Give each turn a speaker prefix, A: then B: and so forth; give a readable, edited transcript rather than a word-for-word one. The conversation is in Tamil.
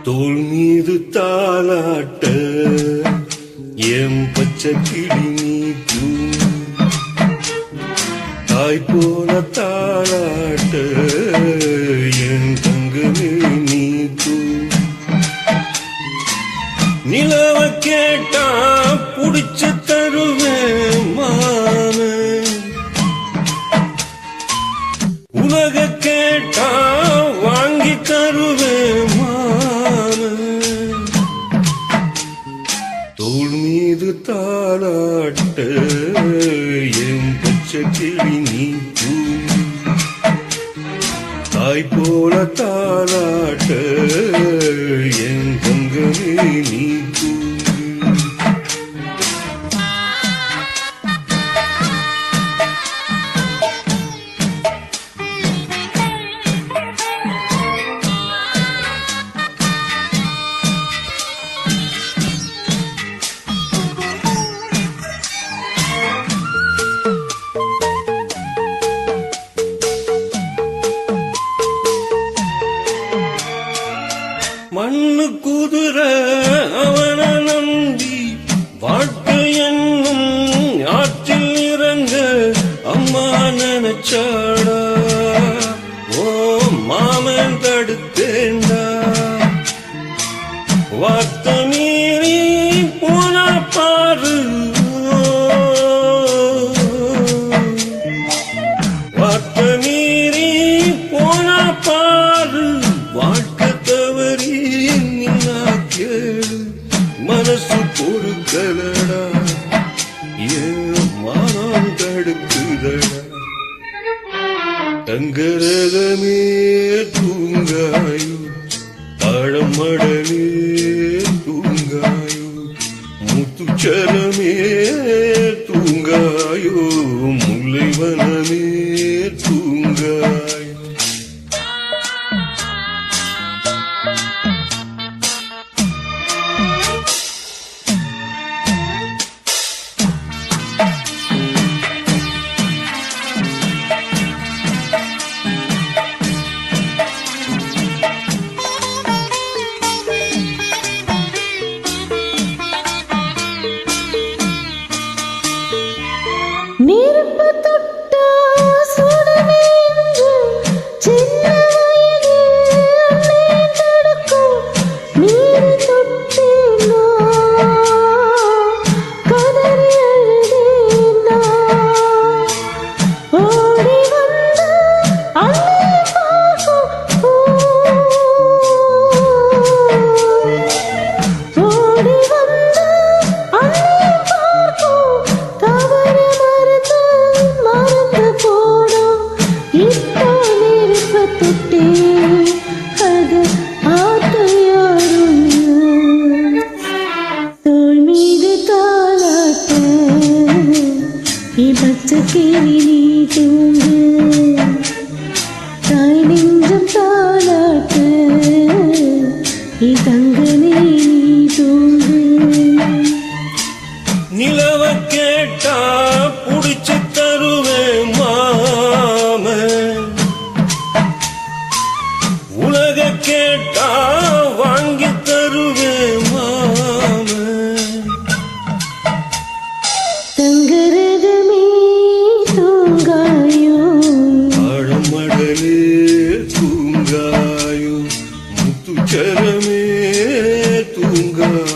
A: தோள் மீது தாலாட்ட என் பச்சை கிளி நீ தாய் போல தாளாட்ட என் தங்கமே நீ நிலவ கேட்டா புடிச்சு தருவேன் மாமே உலக கேட்டா வாங்கி தருவேன் மாமே தோள் மீது தாளாட்ட என் பச்சை கிளி நீ தாய் போல தாளாட்ட என் தங்கமே நீ மண்ணு குதிர அவன நம்பி வாழ்க்கை என்னும் ஆற்றில் இறங்க அம்மா நினைச்சாடா ஓ மாமன் தடுத்தேண்டா வார்த்த மீறி போனா பாரு வார்த்த மீறி போனா பாரு வாழ்க்கை தவறி மனசு பொறுக்கலடா ஏன் மானம் தடுக்குதடா தங்கரகமே தூங்காயோ பழமடலே தூங்காயோ முத்துச்சரமே தூங்காயோ முல்லைவனமே தூங்காயோ
B: நெருப்பு தொட்ட சுடவே சின்ன வயதில் அன்னை தடுக்கும் நீர் தொட்டேனா கதறி அழுதேனா ஓடி வந்து அன்னை பார்க்கும் ஓடி வந்து அன்னை பார்க்கும் தவறு மறந்து போடும் இப்போ நெருப்பு தொட்டே அது ஆட்ட யாரும் தோள் மீது தாளாட்ட பச்சை கிளி நீ தூங்கு தாய் நெஞ்சம் தாளாட்ட தங்கனே நீ தூங்கு
A: நிலவ கேட்டா புடிச்சு தருவேன் மாமே உலக கேட்டா வாங்கி தருவேன் மாமே
B: தங்கரகமே தூங்காயோ
A: ஆழமடலே தூங்காயோ முத்துச்சரமே தூங்காயோ